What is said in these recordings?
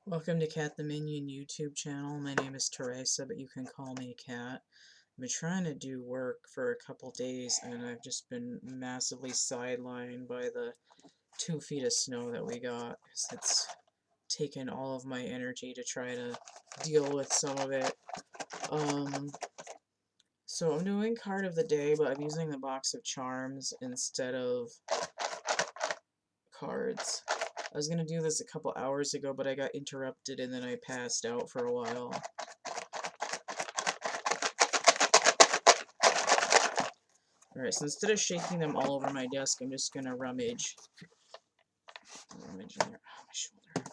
Welcome to CATtheMinion YouTube channel. My name is Teresa, but you can call me Cat. I've been trying to do work for a couple days, and I've just been massively sidelined by the 2 feet of snow that we got, because it's taken all of my energy to try to deal with some of it. So I'm doing card of the day, but I'm using the box of charms instead of cards. I was gonna do this a couple hours ago, but I got interrupted and then I passed out for a while. Alright, so instead of shaking them all over my desk, I'm just gonna rummage. Rummage in there. Oh, my shoulder.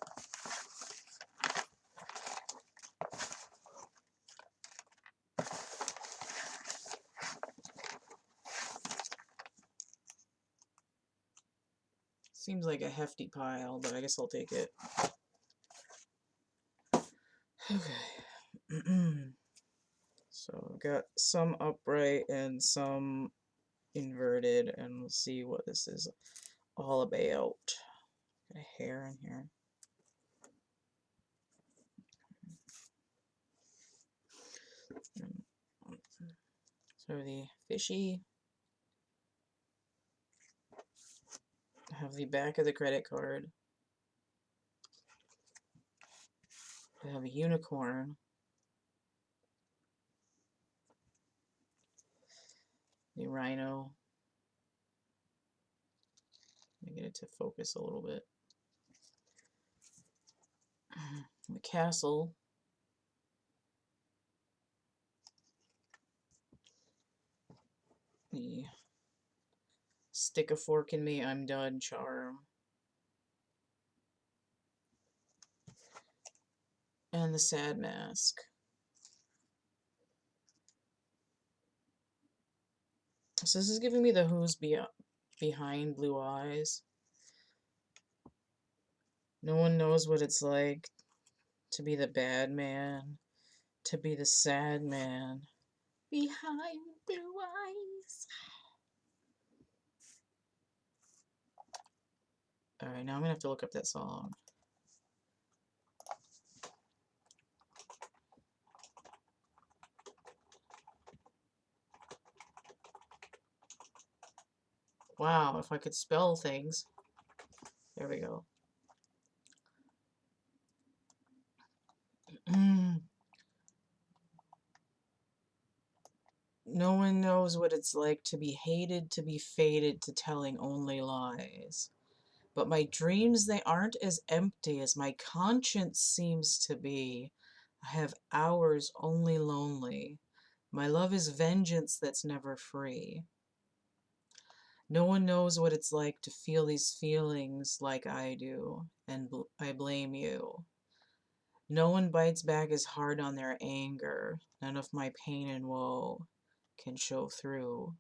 Seems like a hefty pile, but I guess I'll take it. Okay. So I've got some upright and some inverted, and we'll see what this is all about. Got a hair in here. So the fishy. I have the back of the credit card. I have a unicorn. The rhino. Let me get it to focus a little bit. The castle. The stick a fork in me, I'm done charm. And the sad mask. So this is giving me the who's behind blue eyes. No one knows what it's like to be the bad man, to be the sad man behind blue eyes. Alright, now I'm gonna have to look up that song. Wow, if I could spell things. There we go. No one knows what it's like to be hated, to be fated, to telling only lies. But my dreams, they aren't as empty as my conscience seems to be. I have hours only lonely. My love is vengeance that's never free. No one knows what it's like to feel these feelings like I do, and I blame you. No one bites back as hard on their anger. None of my pain and woe can show through.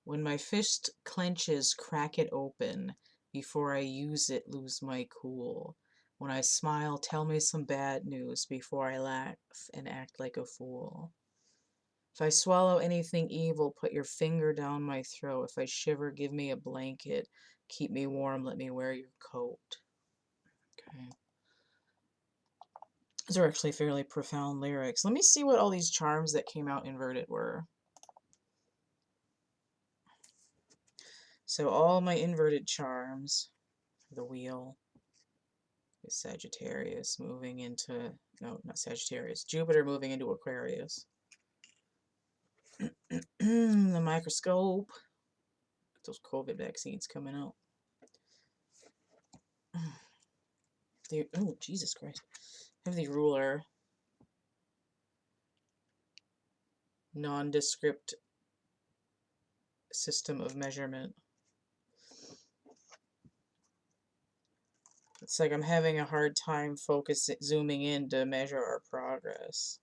When my fist clenches, crack it open. Before I use it, lose my cool. When I smile, tell me some bad news before I laugh and act like a fool. If I swallow anything evil, put your finger down my throat. If I shiver, give me a blanket. Keep me warm, let me wear your coat. Okay. These are actually fairly profound lyrics. Let me see what all these charms that came out inverted were. So all my inverted charms, the wheel, is Sagittarius moving into, no, not Sagittarius, Jupiter moving into Aquarius. The microscope, those COVID vaccines coming out. Oh, Jesus Christ. I have the ruler. Nondescript system of measurement. It's like I'm having a hard time zooming in to measure our progress.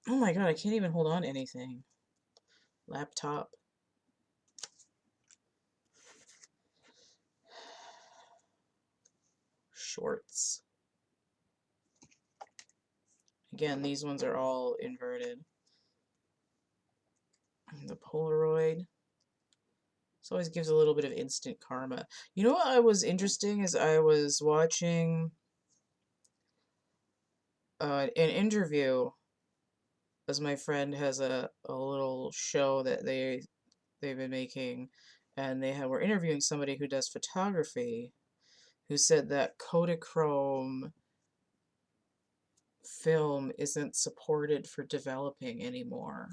Oh my god, I can't even hold on to anything. Laptop. Shorts. Again, these ones are all inverted. The Polaroid. This always gives a little bit of instant karma. You know what was interesting is I was watching an interview, as my friend has a little show that they've been making, and were interviewing somebody who does photography, who said that Kodachrome film isn't supported for developing anymore.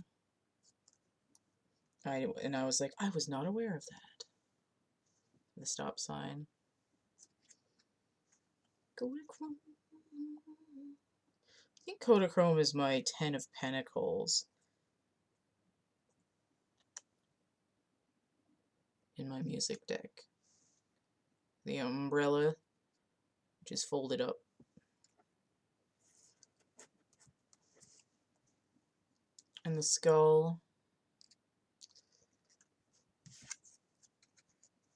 And I was like, I was not aware of that. The stop sign. Kodachrome. I think Kodachrome is my 10 of Pentacles in my music deck. The umbrella, which is folded up. And the skull.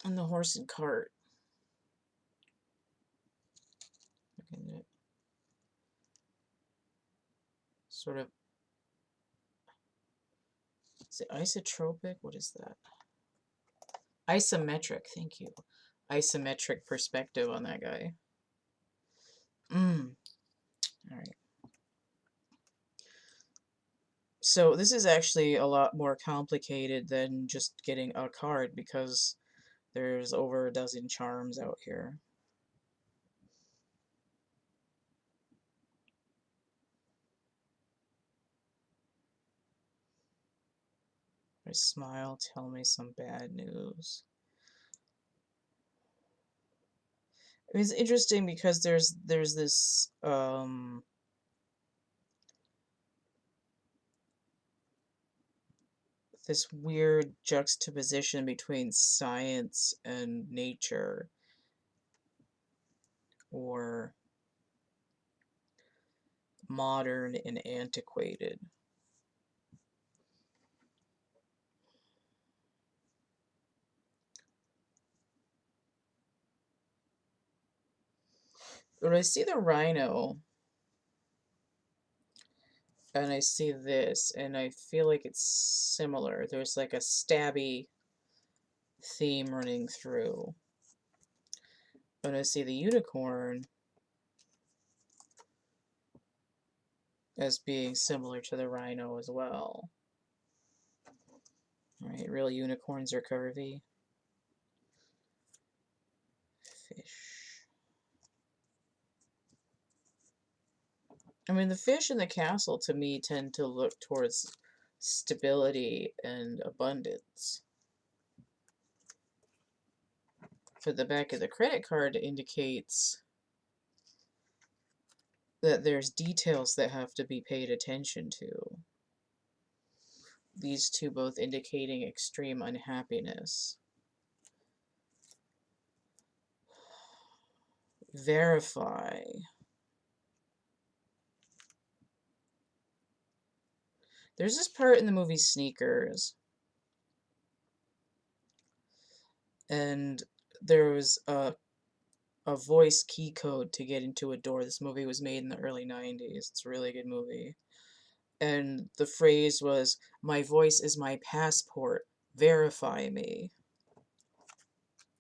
And the horse and cart. Sort of. Is it isotropic? What is that? Isometric, thank you. Isometric perspective on that guy. Alright. So this is actually a lot more complicated than just getting a card, because there's over a dozen charms out here. I smile, tell me some bad news. It's interesting because there's this this weird juxtaposition between science and nature, or modern and antiquated. When I see the rhino, and I see this, and I feel like it's similar. There's like a stabby theme running through. When I see the unicorn as being similar to the rhino as well. Right, real unicorns are curvy. Fish. I mean, the fish in the castle, to me, tend to look towards stability and abundance. For the back of the credit card indicates that there's details that have to be paid attention to. These two both indicating extreme unhappiness. Verify. There's this part in the movie Sneakers, and there was a voice key code to get into a door. This movie was made in the early 90s. It's a really good movie. And the phrase was, "My voice is my passport. Verify me."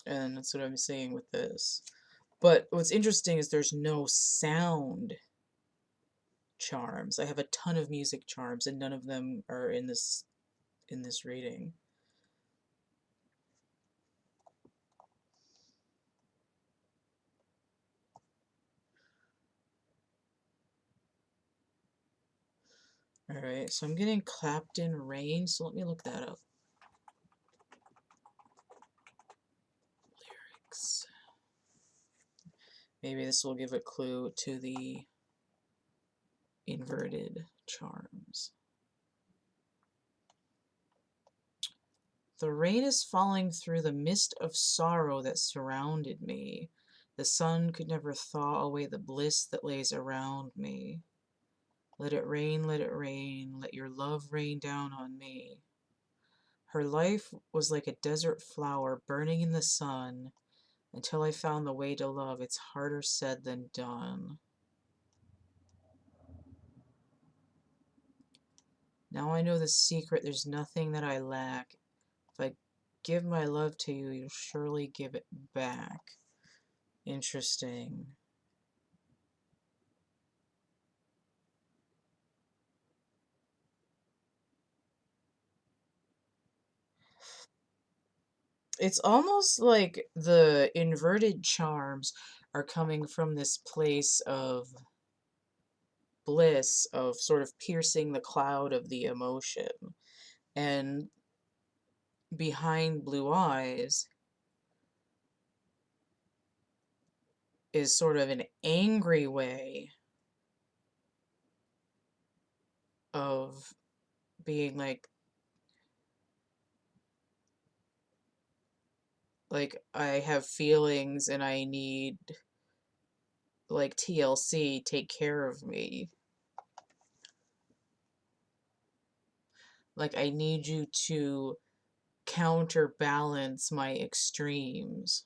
And that's what I'm saying with this. But what's interesting is there's no sound charms. I have a ton of music charms, and none of them are in this reading. Alright, so I'm getting Clapton Rain, so let me look that up. Lyrics. Maybe this will give a clue to the inverted charms. The rain is falling through the mist of sorrow that surrounded me. The sun could never thaw away the bliss that lays around me. Let it rain, let your love rain down on me. Her life was like a desert flower burning in the sun. Until I found the way to love, it's harder said than done. Now I know the secret, there's nothing that I lack. If I give my love to you, you'll surely give it back. Interesting. It's almost like the inverted charms are coming from this place of bliss, of sort of piercing the cloud of the emotion. And behind blue eyes is sort of an angry way of being like I have feelings and I need like TLC, take care of me. Like I need you to counterbalance my extremes.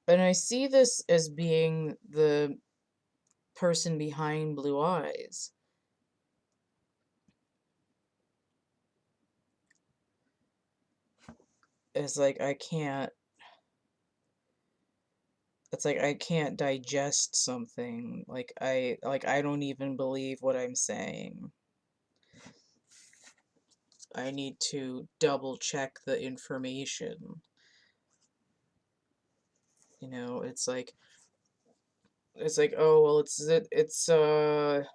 And I see this as being the person behind blue eyes. It's like I can't digest something. I don't even believe what I'm saying. I need to double check the information. You know, oh well it's a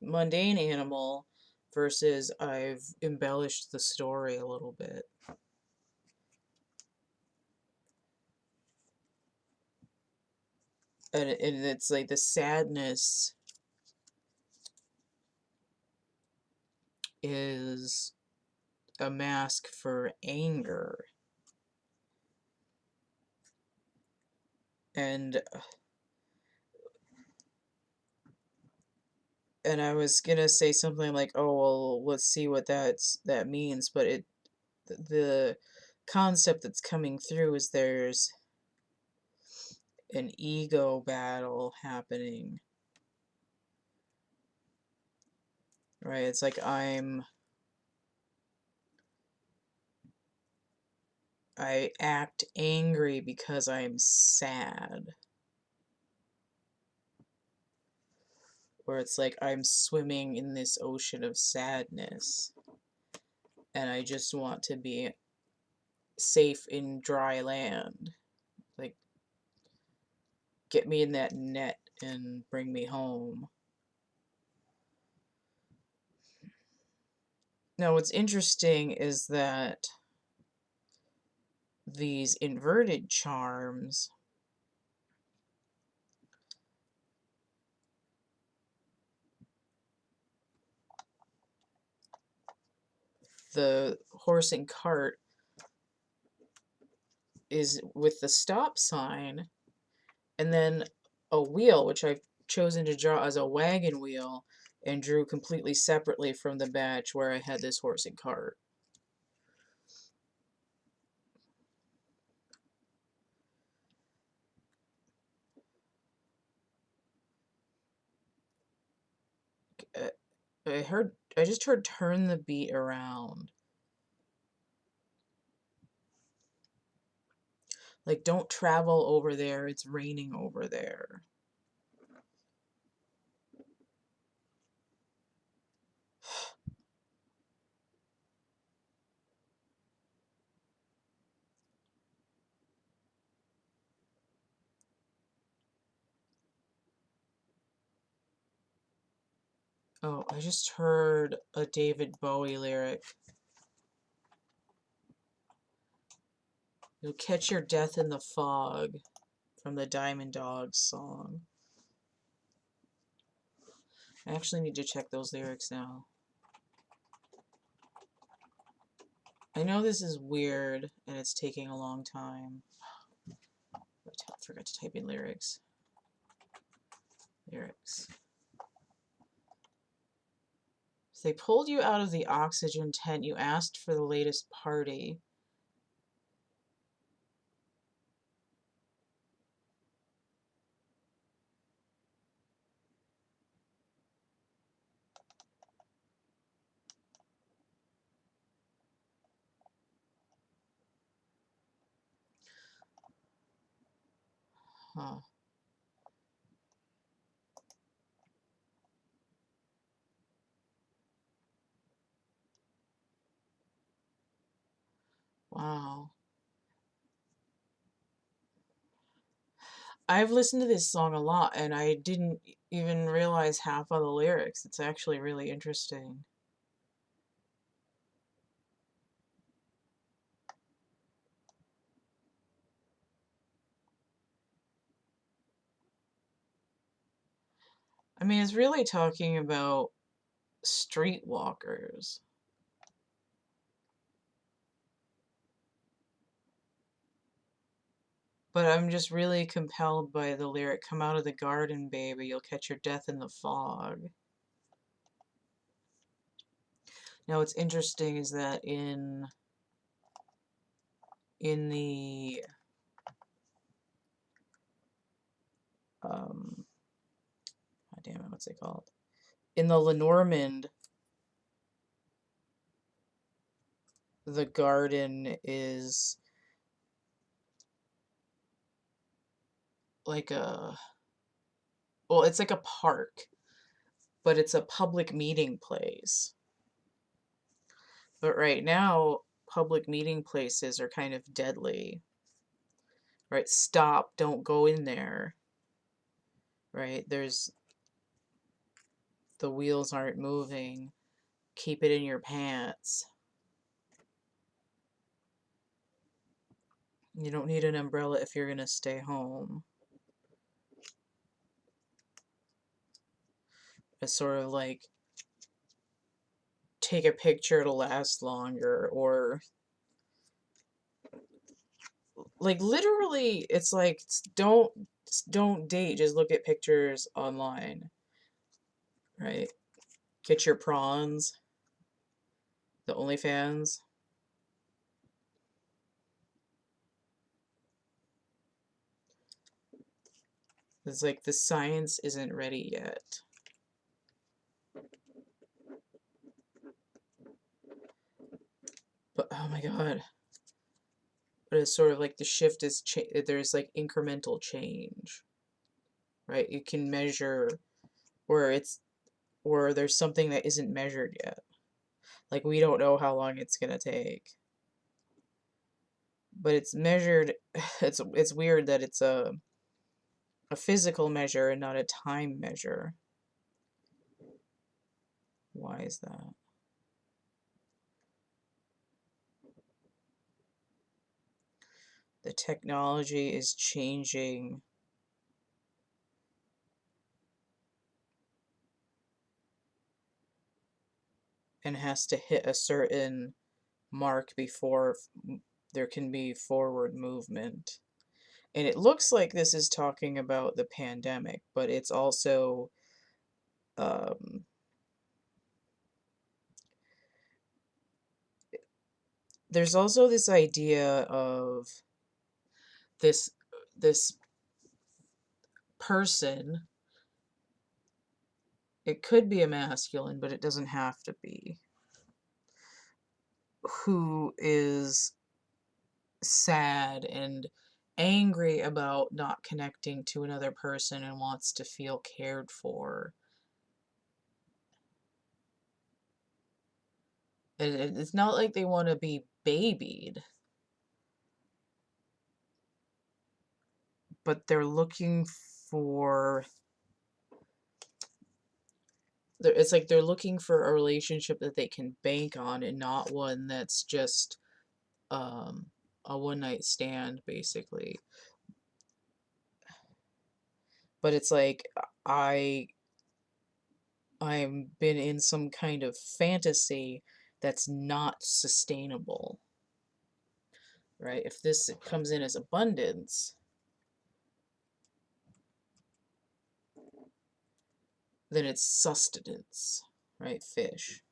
mundane animal versus I've embellished the story a little bit. And it's like the sadness is a mask for anger. And I was gonna say something like, "Oh, well, let's see what that means," but the concept that's coming through is there's an ego battle happening, right? It's like I act angry because I'm sad. Where it's like I'm swimming in this ocean of sadness and I just want to be safe in dry land. Like, get me in that net and bring me home. Now, what's interesting is that these inverted charms, the horse and cart is with the stop sign, and then a wheel, which I've chosen to draw as a wagon wheel, and drew completely separately from the batch where I had this horse and cart. I just heard turn the beat around. Like, don't travel over there, it's raining over there. Oh, I just heard a David Bowie lyric. You'll catch your death in the fog, from the Diamond Dogs song. I actually need to check those lyrics now. I know this is weird and it's taking a long time. I forgot to type in lyrics. Lyrics. They pulled you out of the oxygen tent. You asked for the latest party. Huh. Wow. I've listened to this song a lot and I didn't even realize half of the lyrics. It's actually really interesting. I mean, it's really talking about streetwalkers. But I'm just really compelled by the lyric, "Come out of the garden, baby, you'll catch your death in the fog." Now, what's interesting is that in the God damn it, what's it called? In the Lenormand, the garden is like a, well, it's like a park, but it's a public meeting place. But right now, public meeting places are kind of deadly, right? Stop, don't go in there, right? The wheels aren't moving. Keep it in your pants. You don't need an umbrella if you're gonna stay home. It's sort of like take a picture to last longer, or like literally it's like don't date, just look at pictures online, right? Get your prawns, the OnlyFans. It's like the science isn't ready yet. But oh my god. But it's sort of like the shift is there's like incremental change, right? You can measure where it's or there's something that isn't measured yet. Like we don't know how long it's gonna take. But it's measured. It's weird that it's a physical measure and not a time measure. Why is that? The technology is changing and has to hit a certain mark before there can be forward movement. And it looks like this is talking about the pandemic, but it's also um, there's also this idea of this this person. It could be a masculine, but it doesn't have to be, who is sad and angry about not connecting to another person and wants to feel cared for. And it's not like they want to be babied, but they're looking for. It's like they're looking for a relationship that they can bank on and not one that's just um, a one night stand, basically. But it's like I I've been in some kind of fantasy that's not sustainable, right? If this comes in as abundance, then it's sustenance, right? Fish.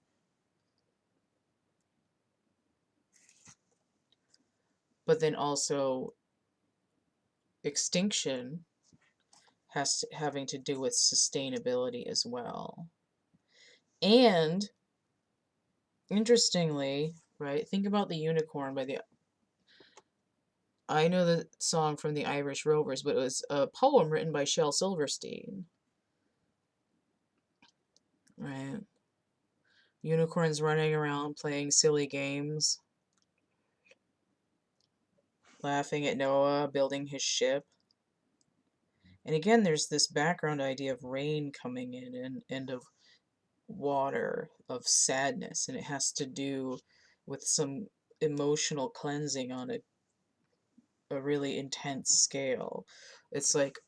but then also extinction having to do with sustainability as well. And interestingly, right, think about the unicorn by the, I know the song from the Irish Rovers, but it was a poem written by Shel Silverstein, right? Unicorns running around playing silly games, laughing at Noah building his ship. And again, there's this background idea of rain coming in and of water, of sadness, and it has to do with some emotional cleansing on a really intense scale. It's like,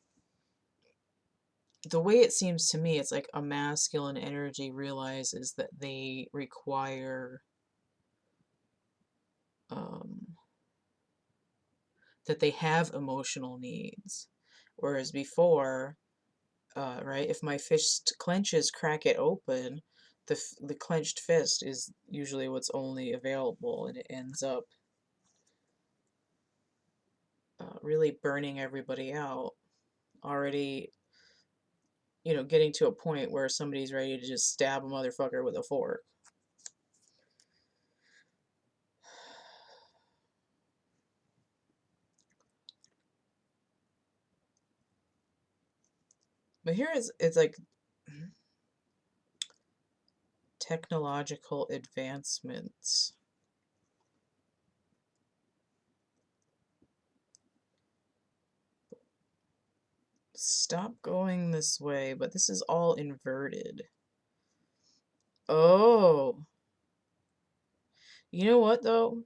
the way it seems to me, it's like a masculine energy realizes that they require, that they have emotional needs. Whereas before, right, if my fist clenches, crack it open, the clenched fist is usually what's only available, and it ends up really burning everybody out. Already, getting to a point where somebody's ready to just stab a motherfucker with a fork. But here it's like technological advancements. Stop going this way, but this is all inverted. Oh, you know what though?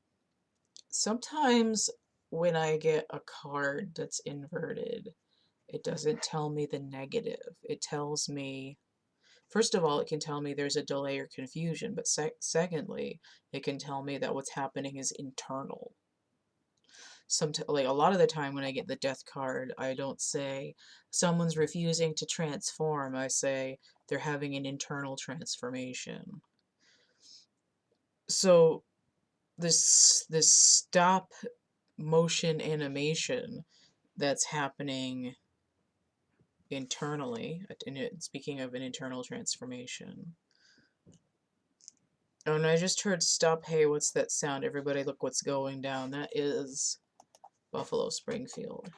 Sometimes when I get a card that's inverted, it doesn't tell me the negative. It tells me, first of all, it can tell me there's a delay or confusion, but secondly, it can tell me that what's happening is internal. Like a lot of the time when I get the death card, I don't say someone's refusing to transform. I say they're having an internal transformation. So this stop motion animation that's happening internally, speaking of an internal transformation. Oh, and I just heard stop, hey, what's that sound? Everybody look what's going down. That is Buffalo Springfield,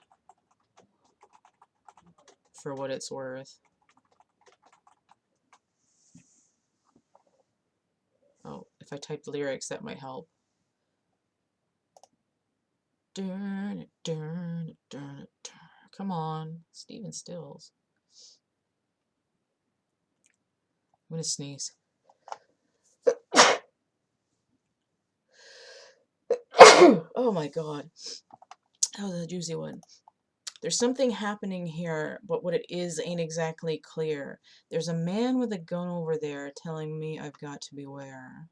for what it's worth. Oh, if I typed lyrics, that might help. Come on, Stephen Stills. I'm gonna sneeze. Oh my god. That was a juicy one. There's something happening here, but what it is ain't exactly clear. There's a man with a gun over there telling me I've got to beware.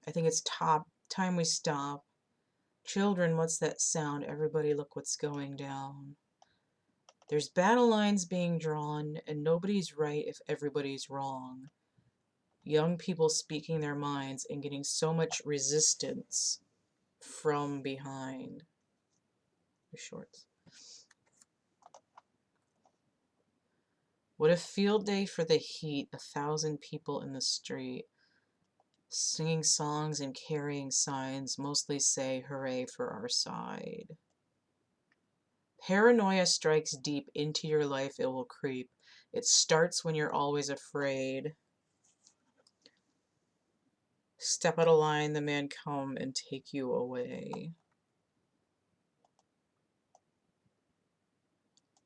I think it's time we stop. Children, what's that sound? Everybody look what's going down. There's battle lines being drawn, and nobody's right if everybody's wrong. Young people speaking their minds and getting so much resistance from behind. The shorts. What a field day for the heat, 1,000 people in the street, singing songs and carrying signs, mostly say, hooray for our side. Paranoia strikes deep into your life, it will creep. It starts when you're always afraid. Step out of line, the man come and take you away.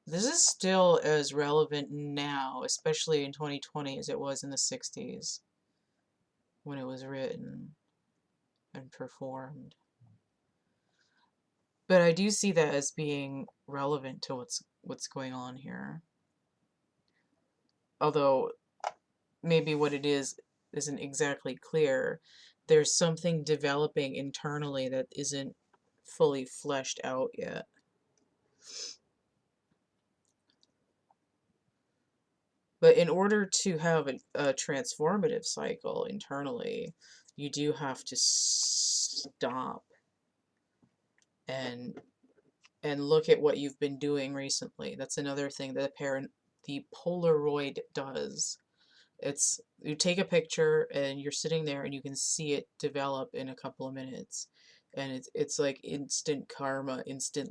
This is still as relevant now, especially in 2020, as it was in the 60s when it was written and performed. But I do see that as being relevant to what's going on here. Although maybe what it is isn't exactly clear. There's something developing internally that isn't fully fleshed out yet. But in order to have a transformative cycle internally, you do have to stop and look at what you've been doing recently. That's another thing that the Polaroid does. It's you take a picture and you're sitting there and you can see it develop in a couple of minutes. And it's like instant karma, instant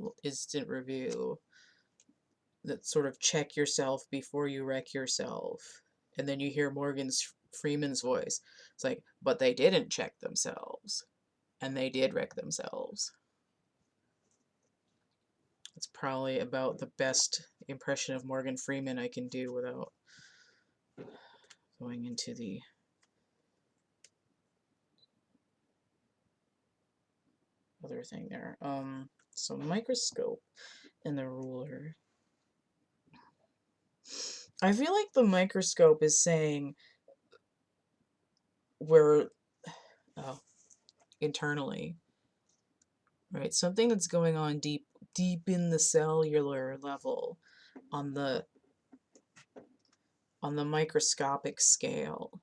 review. That sort of check yourself before you wreck yourself. And then you hear Freeman's voice. It's like, but they didn't check themselves. And they did wreck themselves. It's probably about the best impression of Morgan Freeman I can do without going into the other thing there. So microscope and the ruler. I feel like the microscope is saying we're internally, right? Something that's going on deep in the cellular level on the microscopic scale.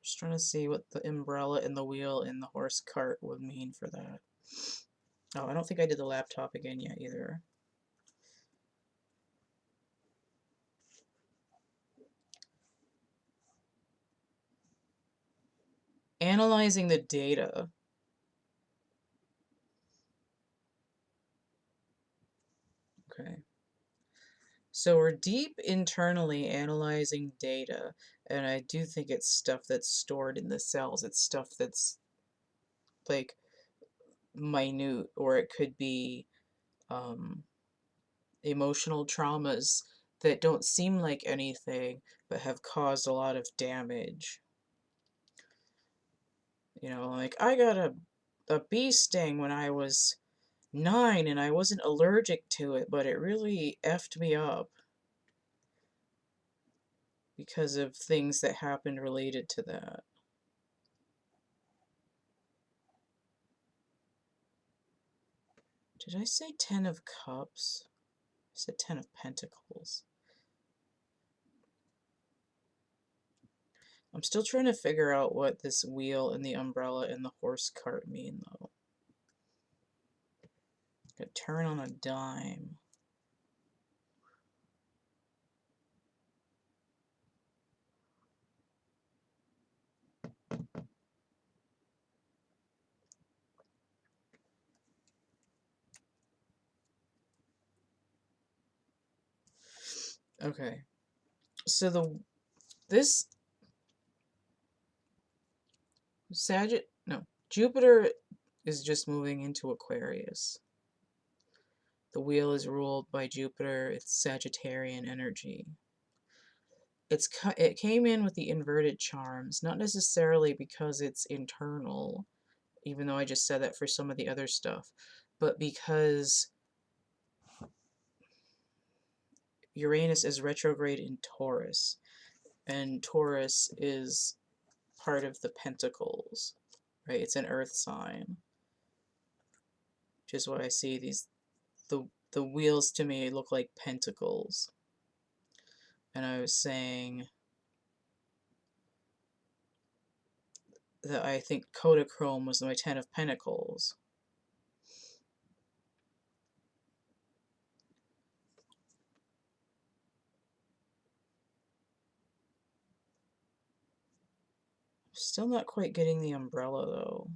Just trying to see what the umbrella and the wheel and the horse cart would mean for that. Oh, I don't think I did the laptop again yet either. Analyzing the data. Okay. So we're deep internally analyzing data, and I do think it's stuff that's stored in the cells. It's stuff that's like minute, or it could be emotional traumas that don't seem like anything but have caused a lot of damage. You know, like I got a bee sting when I was 9 and I wasn't allergic to it, but it really effed me up because of things that happened related to that. Did I say 10 of Cups? I said 10 of Pentacles. I'm still trying to figure out what this wheel and the umbrella and the horse cart mean, though. A turn on a dime. Okay. So this Jupiter is just moving into Aquarius. The wheel is ruled by Jupiter. It's Sagittarian energy. It came in with the inverted charms, not necessarily because it's internal, even though I just said that for some of the other stuff, but because Uranus is retrograde in Taurus, and Taurus is part of the Pentacles, right? It's an earth sign, which is why I see the wheels to me look like pentacles. And I was saying that I think Kodachrome was my 10 of Pentacles. Still not quite getting the umbrella, though.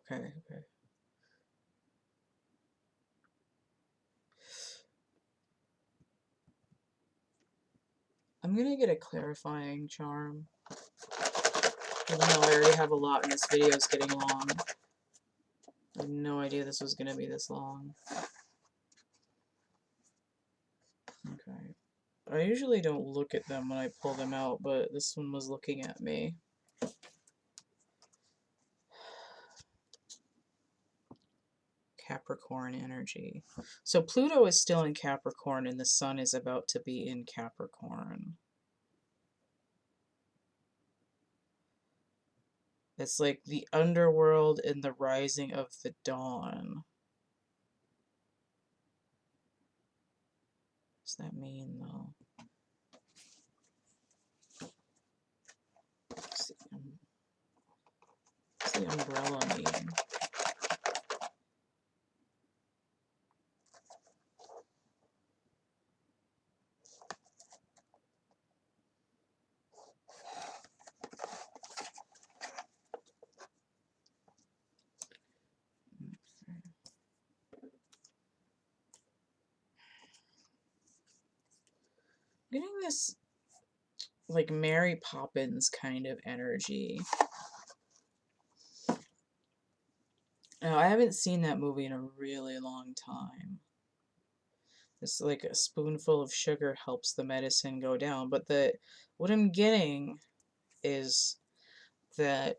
Okay. I'm gonna get a clarifying charm. Even though I already have a lot and this video is getting long. I had no idea this was gonna be this long. Okay. I usually don't look at them when I pull them out, but this one was looking at me. Capricorn energy. So Pluto is still in Capricorn and the sun is about to be in Capricorn. It's like the underworld and the rising of the dawn. What does that mean, though? What's the umbrella mean? Getting this like Mary Poppins kind of energy. Now, I haven't seen that movie in a really long time. It's like a spoonful of sugar helps the medicine go down, but what I'm getting is that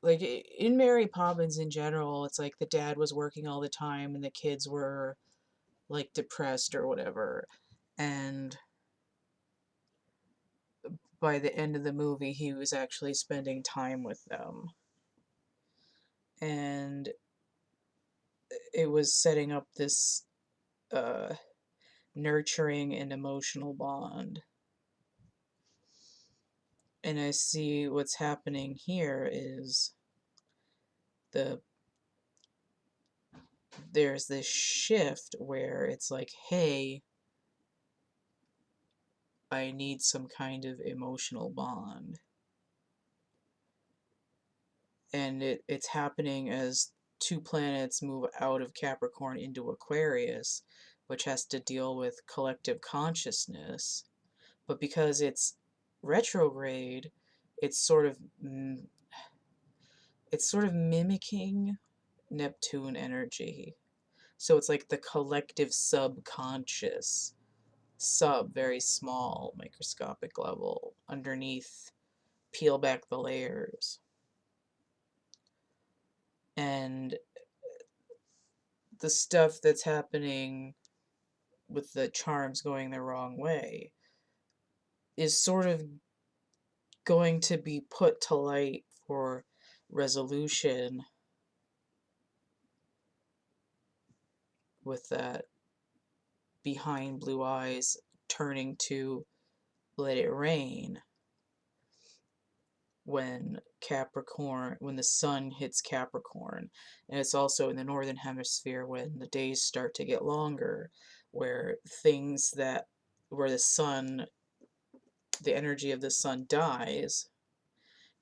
like in Mary Poppins in general, it's like the dad was working all the time and the kids were like depressed or whatever. And by the end of the movie, he was actually spending time with them. And it was setting up this nurturing and emotional bond. And I see what's happening here is there's this shift where it's like, hey, I need some kind of emotional bond. And it's happening as two planets move out of Capricorn into Aquarius, which has to deal with collective consciousness. But because it's retrograde, it's sort of mimicking Neptune energy. So it's like the collective subconscious, very small, microscopic level, underneath, peel back the layers. And the stuff that's happening with the charms going the wrong way is sort of going to be put to light for resolution with that behind blue eyes turning to let it rain when the sun hits Capricorn. And it's also in the northern hemisphere when the days start to get longer, where the energy of the sun dies,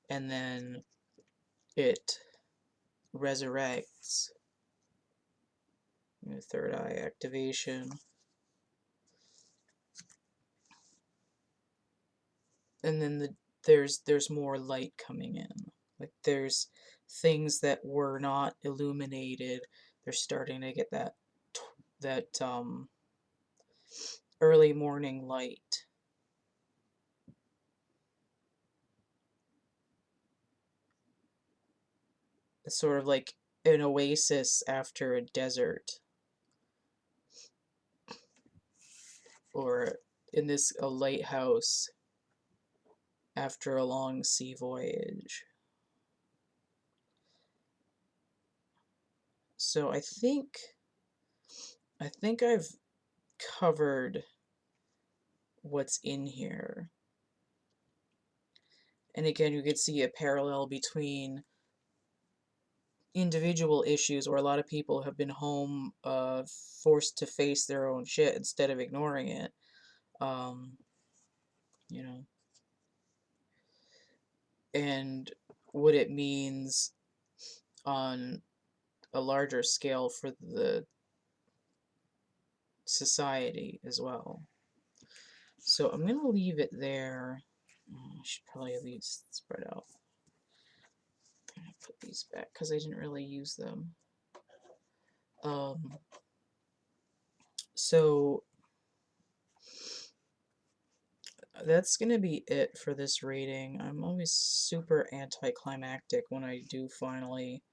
and then it resurrects. Third eye activation. And then there's more light coming in. Like there's things that were not illuminated. They're starting to get that early morning light. It's sort of like an oasis after a desert. Or in a lighthouse after a long sea voyage. So I think I've covered what's in here. And again, you could see a parallel between individual issues where a lot of people have been home forced to face their own shit instead of ignoring it. You know, and what it means on a larger scale for the society as well. So I'm going to leave it there. I should probably at least spread out. I'm going to put these back because I didn't really use them. So that's gonna be it for this reading. I'm always super anticlimactic when I do finally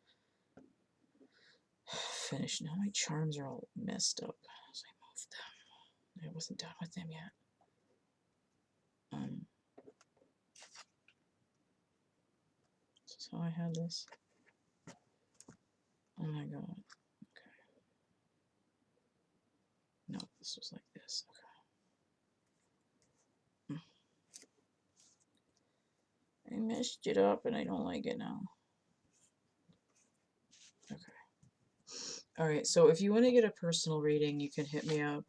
finish. Now my charms are all messed up as I moved them. I wasn't done with them yet. So I had this. Oh my god. Okay. No, this was like this. Okay. I messed it up and I don't like it now. Okay. Alright, so if you want to get a personal reading, you can hit me up.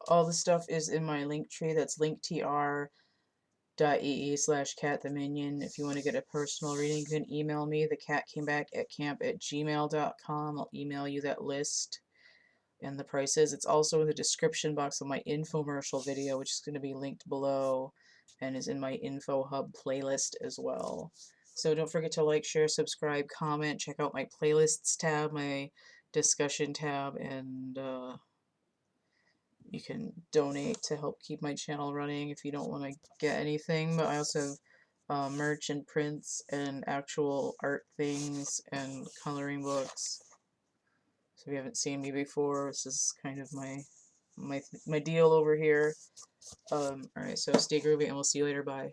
All the stuff is in my link tree. That's linktr.ee/CATtheMinion. If you want to get a personal reading, you can email me, thecatcamebackatcamp@gmail.com. I'll email you that list and the prices. It's also in the description box of my infomercial video, which is going to be linked below and is in my info hub playlist as well. So don't forget to like, share, subscribe, comment, check out my playlists tab, my discussion tab, and you can donate to help keep my channel running if you don't want to get anything. But I also have merch and prints and actual art things and coloring books. So if you haven't seen me before, this is kind of my deal over here. Alright, so stay groovy and we'll see you later. Bye.